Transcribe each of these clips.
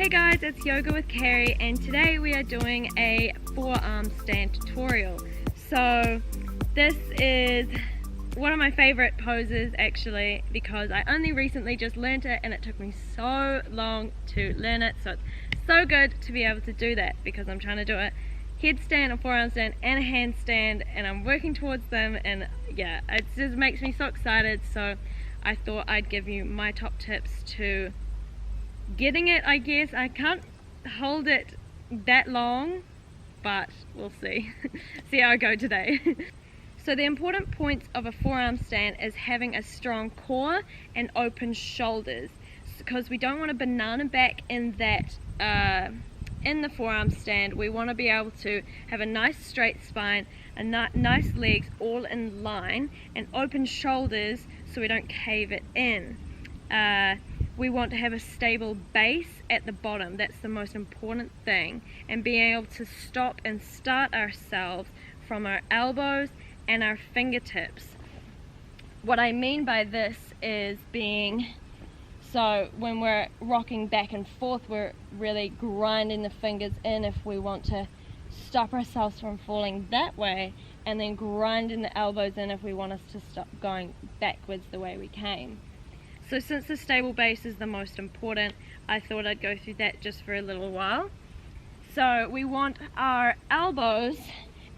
Hey guys, it's Yoga with Carrie, and today we are doing a forearm stand tutorial. So this is one of my favorite poses actually, because I only recently just learnt it and it took me so long to learn it. So it's so good to be able to do that, because I'm trying to do a headstand, a forearm stand and a handstand, and I'm working towards them, and yeah, it just makes me so excited. So I thought I'd give you my top tips to getting it, I guess. I can't hold it that long, but we'll see. See how I go today. So the important points of a forearm stand is having a strong core and open shoulders, because we don't want a banana back in that in the forearm stand. We want to be able to have a nice straight spine, nice legs all in line, and open shoulders so we don't cave it in. We want to have a stable base at the bottom. That's the most important thing, and being able to stop and start ourselves from our elbows and our fingertips. What I mean by this is so when we're rocking back and forth, we're really grinding the fingers in if we want to stop ourselves from falling that way, and then grinding the elbows in if we want us to stop going backwards the way we came. So since the stable base is the most important, I thought I'd go through that just for a little while. So we want our elbows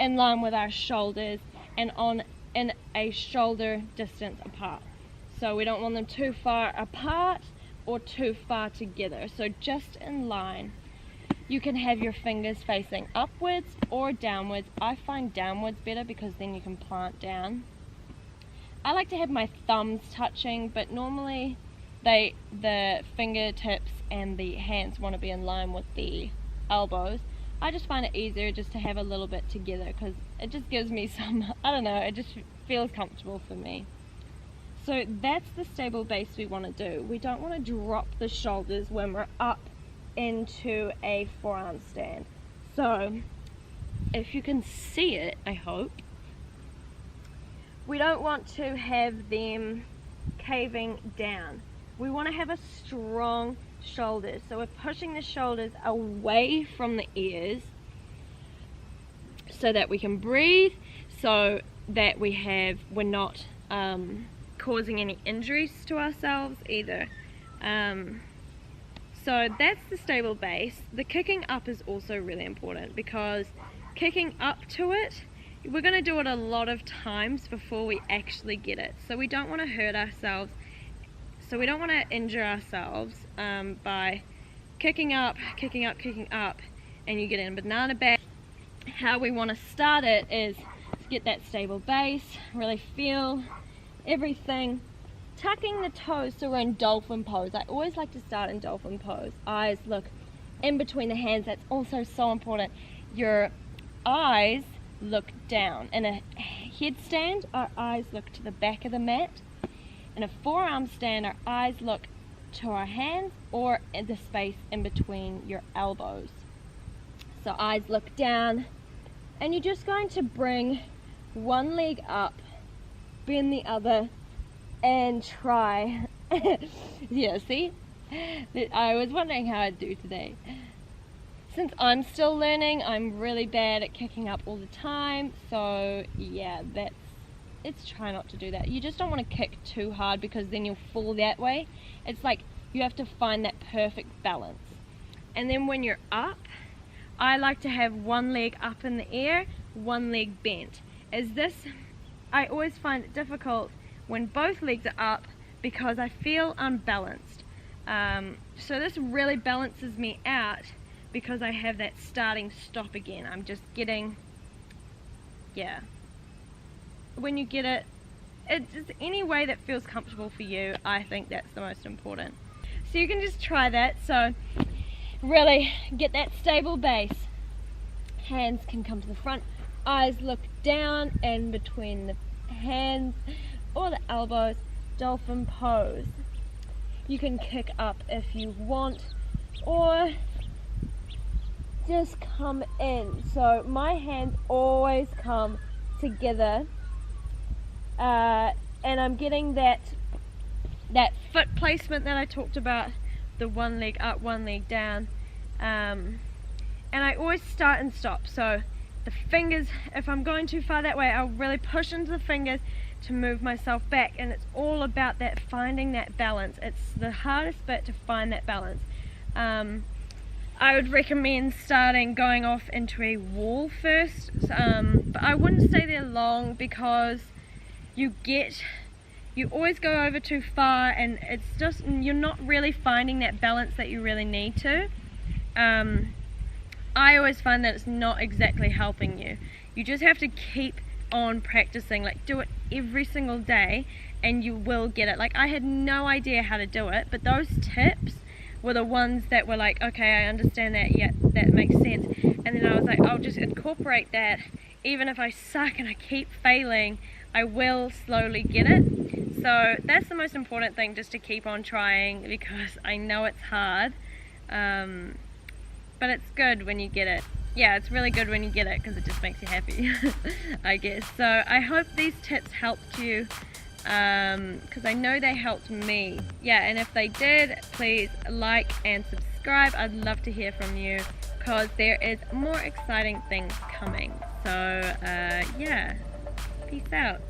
in line with our shoulders and in a shoulder distance apart. So we don't want them too far apart or too far together, so just in line. You can have your fingers facing upwards or downwards. I find downwards better because then you can plant down. I like to have my thumbs touching, but normally the fingertips and the hands want to be in line with the elbows. I just find it easier just to have a little bit together, because it just gives me some, I don't know, it just feels comfortable for me. So that's the stable base we want to do. We don't want to drop the shoulders when we're up into a forearm stand. So if you can see it, I hope, we don't want to have them caving down. We want to have a strong shoulders. So we're pushing the shoulders away from the ears so that we can breathe, so that we're not causing any injuries to ourselves either. So that's the stable base. The kicking up is also really important, because kicking up to it, we're going to do it a lot of times before we actually get it. So we don't want to hurt ourselves. So we don't want to injure ourselves by kicking up, and you get in a banana back. How we want to start it is to get that stable base, really feel everything. Tucking the toes, so we're in Dolphin Pose. I always like to start in Dolphin Pose. Eyes look in between the hands. That's also so important. Your eyes look down. In a headstand, our eyes look to the back of the mat. In a forearm stand, our eyes look to our hands or in the space in between your elbows. So eyes look down, and you're just going to bring one leg up, bend the other, and try. Yeah, see? I was wondering how I'd do today. Since I'm still learning, I'm really bad at kicking up all the time, so yeah, it's try not to do that. You just don't want to kick too hard, because then you'll fall that way. It's like you have to find that perfect balance. And then when you're up, I like to have one leg up in the air, one leg bent. I always find it difficult when both legs are up, because I feel unbalanced. So this really balances me out, because I have that starting stop again. I'm just getting, yeah. When you get it, it's just any way that feels comfortable for you. I think that's the most important. So you can just try that. So really get that stable base. Hands can come to the front. Eyes look down and between the hands or the elbows. Dolphin Pose. You can kick up if you want, or just come in. So my hands always come together, and I'm getting that foot placement that I talked about the one leg up, one leg down, and I always start and stop. So the fingers, if I'm going too far that way, I'll really push into the fingers to move myself back, and it's all about that, finding that balance. It's the hardest bit, to find that balance. I would recommend going off into a wall first, but I wouldn't stay there long, because you always go over too far, and it's just, you're not really finding that balance that you really need to. I always find that it's not exactly helping you. You just have to keep on practicing, like do it every single day, and you will get it. Like, I had no idea how to do it, but those tips were the ones that were like, okay, I understand that, yeah, that makes sense. And then I was like, I'll just incorporate that. Even if I suck and I keep failing, I will slowly get it. So that's the most important thing, just to keep on trying, because I know it's hard, but it's good when you get it. Yeah, it's really good when you get it, because it just makes you happy, I guess. So I hope these tips helped you, because I know they helped me. Yeah, and if they did, please like and subscribe. I'd love to hear from you, because there is more exciting things coming. So yeah, peace out.